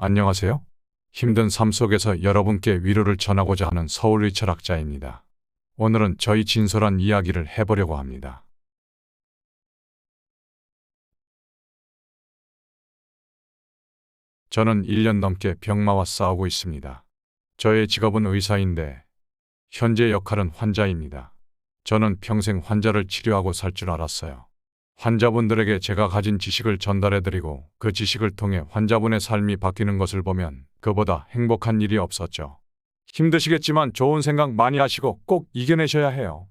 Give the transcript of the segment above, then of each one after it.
안녕하세요. 힘든 삶 속에서 여러분께 위로를 전하고자 하는 서울의 철학자입니다. 오늘은 저희 진솔한 이야기를 해보려고 합니다. 저는 1년 넘게 병마와 싸우고 있습니다. 저의 직업은 의사인데 현재 역할은 환자입니다. 저는 평생 환자를 치료하고 살 줄 알았어요. 환자분들에게 제가 가진 지식을 전달해드리고 그 지식을 통해 환자분의 삶이 바뀌는 것을 보면 그보다 행복한 일이 없었죠. 힘드시겠지만 좋은 생각 많이 하시고 꼭 이겨내셔야 해요.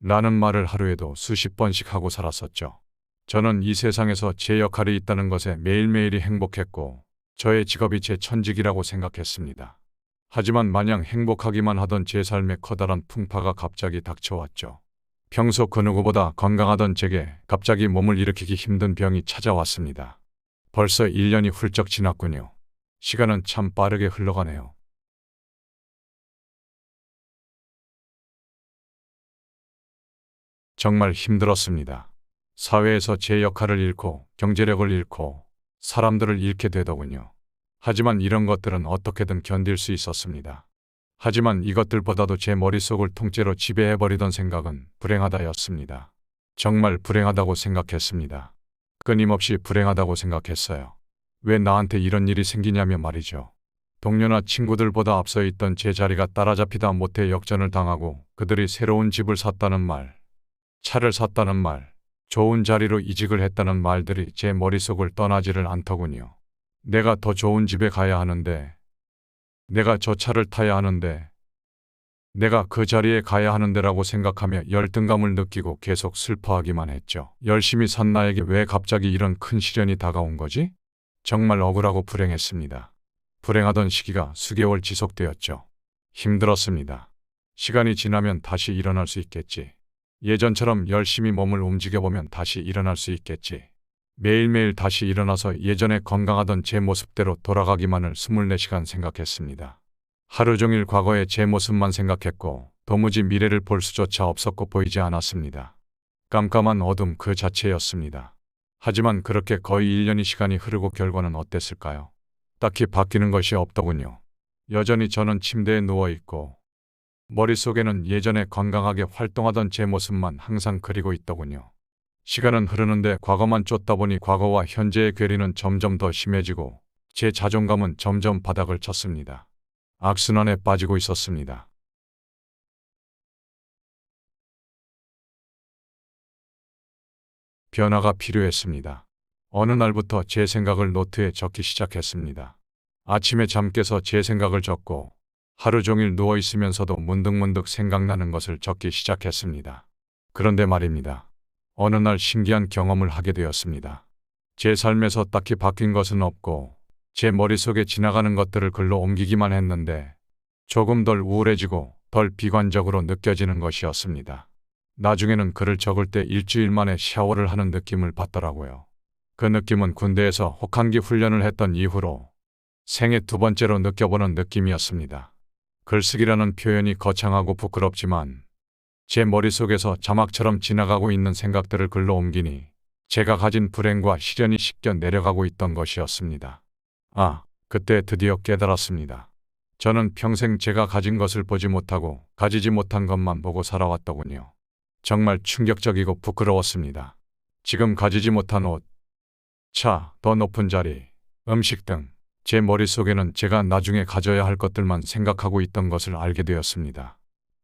라는 말을 하루에도 수십 번씩 하고 살았었죠. 저는 이 세상에서 제 역할이 있다는 것에 매일매일이 행복했고 저의 직업이 제 천직이라고 생각했습니다. 하지만 마냥 행복하기만 하던 제 삶에 커다란 풍파가 갑자기 닥쳐왔죠. 평소 그 누구보다 건강하던 제게 갑자기 몸을 일으키기 힘든 병이 찾아왔습니다. 벌써 1년이 훌쩍 지났군요. 시간은 참 빠르게 흘러가네요. 정말 힘들었습니다. 사회에서 제 역할을 잃고 경제력을 잃고 사람들을 잃게 되더군요. 하지만 이런 것들은 어떻게든 견딜 수 있었습니다. 하지만 이것들보다도 제 머릿속을 통째로 지배해버리던 생각은 불행하다였습니다. 정말 불행하다고 생각했습니다. 끊임없이 불행하다고 생각했어요. 왜 나한테 이런 일이 생기냐며 말이죠. 동료나 친구들보다 앞서 있던 제 자리가 따라잡히다 못해 역전을 당하고 그들이 새로운 집을 샀다는 말, 차를 샀다는 말, 좋은 자리로 이직을 했다는 말들이 제 머릿속을 떠나지를 않더군요. 내가 더 좋은 집에 가야 하는데, 내가 저 차를 타야 하는데, 내가 그 자리에 가야 하는데라고 생각하며 열등감을 느끼고 계속 슬퍼하기만 했죠. 열심히 산 나에게 왜 갑자기 이런 큰 시련이 다가온 거지? 정말 억울하고 불행했습니다. 불행하던 시기가 수개월 지속되었죠. 힘들었습니다. 시간이 지나면 다시 일어날 수 있겠지. 예전처럼 열심히 몸을 움직여보면 다시 일어날 수 있겠지. 매일매일 다시 일어나서 예전에 건강하던 제 모습대로 돌아가기만을 24시간 생각했습니다. 하루 종일 과거의 제 모습만 생각했고 도무지 미래를 볼 수조차 없었고 보이지 않았습니다. 깜깜한 어둠 그 자체였습니다. 하지만 그렇게 거의 1년의 시간이 흐르고 결과는 어땠을까요? 딱히 바뀌는 것이 없더군요. 여전히 저는 침대에 누워있고 머릿속에는 예전에 건강하게 활동하던 제 모습만 항상 그리고 있더군요. 시간은 흐르는데 과거만 쫓다 보니 과거와 현재의 괴리는 점점 더 심해지고 제 자존감은 점점 바닥을 쳤습니다. 악순환에 빠지고 있었습니다. 변화가 필요했습니다. 어느 날부터 제 생각을 노트에 적기 시작했습니다. 아침에 잠 깨서 제 생각을 적고 하루 종일 누워 있으면서도 문득문득 생각나는 것을 적기 시작했습니다. 그런데 말입니다. 어느 날 신기한 경험을 하게 되었습니다. 제 삶에서 딱히 바뀐 것은 없고 제 머릿속에 지나가는 것들을 글로 옮기기만 했는데 조금 덜 우울해지고 덜 비관적으로 느껴지는 것이었습니다. 나중에는 글을 적을 때 일주일 만에 샤워를 하는 느낌을 받더라고요. 그 느낌은 군대에서 혹한기 훈련을 했던 이후로 생애 2번째로 느껴보는 느낌이었습니다. 글쓰기라는 표현이 거창하고 부끄럽지만 제 머릿속에서 자막처럼 지나가고 있는 생각들을 글로 옮기니 제가 가진 불행과 시련이 씻겨 내려가고 있던 것이었습니다. 그때 드디어 깨달았습니다. 저는 평생 제가 가진 것을 보지 못하고 가지지 못한 것만 보고 살아왔더군요. 정말 충격적이고 부끄러웠습니다. 지금 가지지 못한 옷, 차, 더 높은 자리, 음식 등 제 머릿속에는 제가 나중에 가져야 할 것들만 생각하고 있던 것을 알게 되었습니다.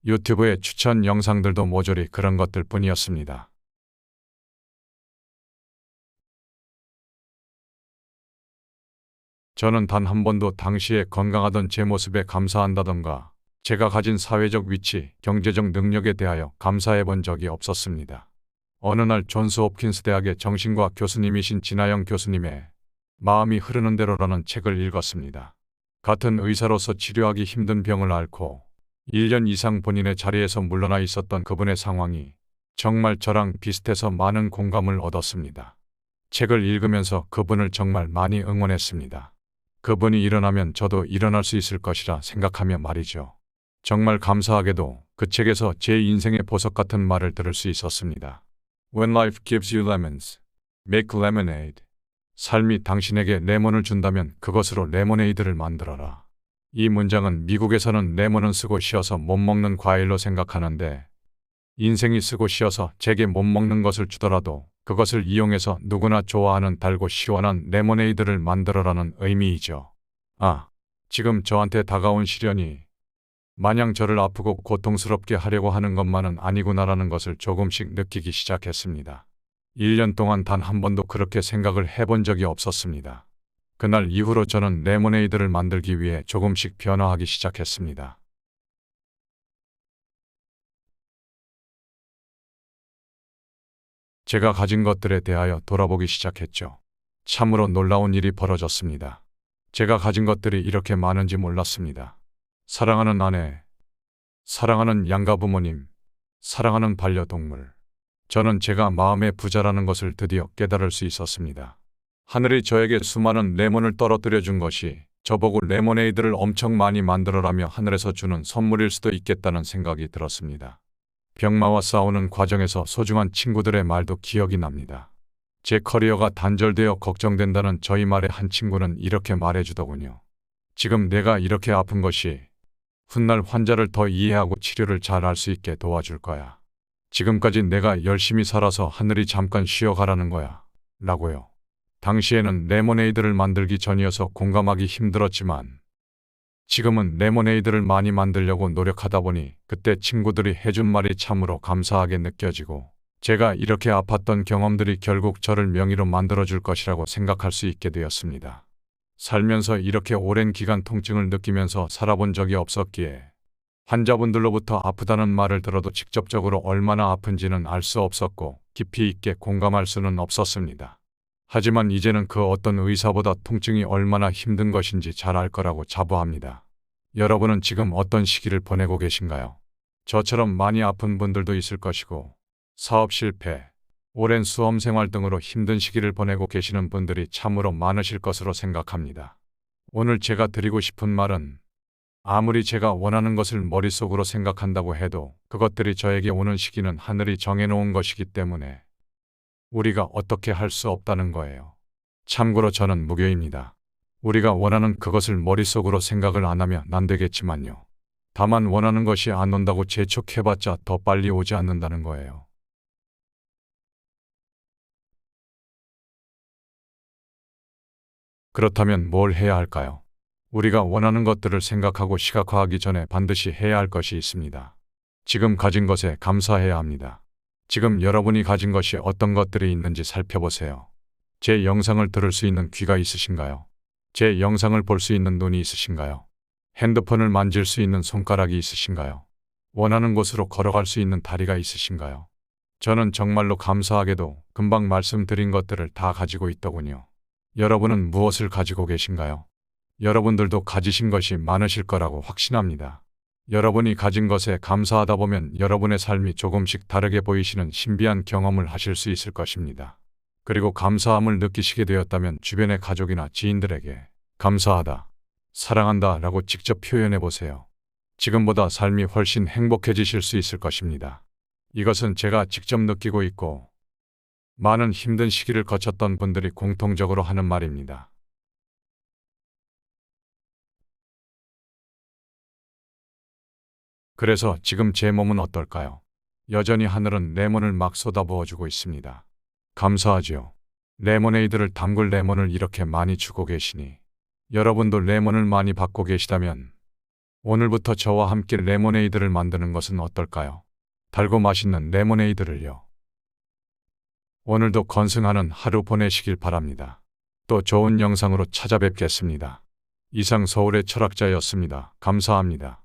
유튜브의 추천 영상들도 모조리 그런 것들 뿐이었습니다. 저는 단 한 번도 당시에 건강하던 제 모습에 감사한다던가 제가 가진 사회적 위치, 경제적 능력에 대하여 감사해 본 적이 없었습니다. 어느 날 존스 홉킨스 대학의 정신과 교수님이신 진아영 교수님의 마음이 흐르는 대로라는 책을 읽었습니다. 같은 의사로서 치료하기 힘든 병을 앓고 1년 이상 본인의 자리에서 물러나 있었던 그분의 상황이 정말 저랑 비슷해서 많은 공감을 얻었습니다. 책을 읽으면서 그분을 정말 많이 응원했습니다. 그분이 일어나면 저도 일어날 수 있을 것이라 생각하며 말이죠. 정말 감사하게도 그 책에서 제 인생의 보석 같은 말을 들을 수 있었습니다. When life gives you lemons, make lemonade. 삶이 당신에게 레몬을 준다면 그것으로 레모네이드를 만들어라. 이 문장은 미국에서는 레몬은 쓰고 쉬어서 못 먹는 과일로 생각하는데 인생이 쓰고 쉬어서 제게 못 먹는 것을 주더라도 그것을 이용해서 누구나 좋아하는 달고 시원한 레모네이드를 만들어라는 의미이죠. 아, 지금 저한테 다가온 시련이 마냥 저를 아프고 고통스럽게 하려고 하는 것만은 아니구나라는 것을 조금씩 느끼기 시작했습니다. 1년 동안 단 한 번도 그렇게 생각을 해본 적이 없었습니다. 그날 이후로 저는 레모네이드를 만들기 위해 조금씩 변화하기 시작했습니다. 제가 가진 것들에 대하여 돌아보기 시작했죠. 참으로 놀라운 일이 벌어졌습니다. 제가 가진 것들이 이렇게 많은지 몰랐습니다. 사랑하는 아내, 사랑하는 양가 부모님, 사랑하는 반려동물. 저는 제가 마음의 부자라는 것을 드디어 깨달을 수 있었습니다. 하늘이 저에게 수많은 레몬을 떨어뜨려 준 것이 저보고 레모네이드를 엄청 많이 만들어라며 하늘에서 주는 선물일 수도 있겠다는 생각이 들었습니다. 병마와 싸우는 과정에서 소중한 친구들의 말도 기억이 납니다. 제 커리어가 단절되어 걱정된다는 저희 말에 한 친구는 이렇게 말해주더군요. 지금 내가 이렇게 아픈 것이 훗날 환자를 더 이해하고 치료를 잘 할 수 있게 도와줄 거야. 지금까지 내가 열심히 살아서 하늘이 잠깐 쉬어가라는 거야. 라고요. 당시에는 레모네이드를 만들기 전이어서 공감하기 힘들었지만 지금은 레모네이드를 많이 만들려고 노력하다 보니 그때 친구들이 해준 말이 참으로 감사하게 느껴지고 제가 이렇게 아팠던 경험들이 결국 저를 명의로 만들어줄 것이라고 생각할 수 있게 되었습니다. 살면서 이렇게 오랜 기간 통증을 느끼면서 살아본 적이 없었기에 환자분들로부터 아프다는 말을 들어도 직접적으로 얼마나 아픈지는 알 수 없었고 깊이 있게 공감할 수는 없었습니다. 하지만 이제는 그 어떤 의사보다 통증이 얼마나 힘든 것인지 잘 알 거라고 자부합니다. 여러분은 지금 어떤 시기를 보내고 계신가요? 저처럼 많이 아픈 분들도 있을 것이고 사업 실패, 오랜 수험 생활 등으로 힘든 시기를 보내고 계시는 분들이 참으로 많으실 것으로 생각합니다. 오늘 제가 드리고 싶은 말은 아무리 제가 원하는 것을 머릿속으로 생각한다고 해도 그것들이 저에게 오는 시기는 하늘이 정해놓은 것이기 때문에 우리가 어떻게 할 수 없다는 거예요. 참고로 저는 무교입니다. 우리가 원하는 그것을 머릿속으로 생각을 안 하면 안 되겠지만요. 다만 원하는 것이 안 온다고 재촉해봤자 더 빨리 오지 않는다는 거예요. 그렇다면 뭘 해야 할까요? 우리가 원하는 것들을 생각하고 시각화하기 전에 반드시 해야 할 것이 있습니다. 지금 가진 것에 감사해야 합니다. 지금 여러분이 가진 것이 어떤 것들이 있는지 살펴보세요. 제 영상을 들을 수 있는 귀가 있으신가요? 제 영상을 볼 수 있는 눈이 있으신가요? 핸드폰을 만질 수 있는 손가락이 있으신가요? 원하는 곳으로 걸어갈 수 있는 다리가 있으신가요? 저는 정말로 감사하게도 금방 말씀드린 것들을 다 가지고 있더군요. 여러분은 무엇을 가지고 계신가요? 여러분들도 가지신 것이 많으실 거라고 확신합니다. 여러분이 가진 것에 감사하다 보면 여러분의 삶이 조금씩 다르게 보이시는 신비한 경험을 하실 수 있을 것입니다. 그리고 감사함을 느끼시게 되었다면 주변의 가족이나 지인들에게 감사하다, 사랑한다 라고 직접 표현해 보세요. 지금보다 삶이 훨씬 행복해지실 수 있을 것입니다. 이것은 제가 직접 느끼고 있고 많은 힘든 시기를 거쳤던 분들이 공통적으로 하는 말입니다. 그래서 지금 제 몸은 어떨까요? 여전히 하늘은 레몬을 막 쏟아부어주고 있습니다. 감사하지요. 레모네이드를 담글 레몬을 이렇게 많이 주고 계시니 여러분도 레몬을 많이 받고 계시다면 오늘부터 저와 함께 레모네이드를 만드는 것은 어떨까요? 달고 맛있는 레모네이드를요. 오늘도 건승하는 하루 보내시길 바랍니다. 또 좋은 영상으로 찾아뵙겠습니다. 이상 서울의 철학자였습니다. 감사합니다.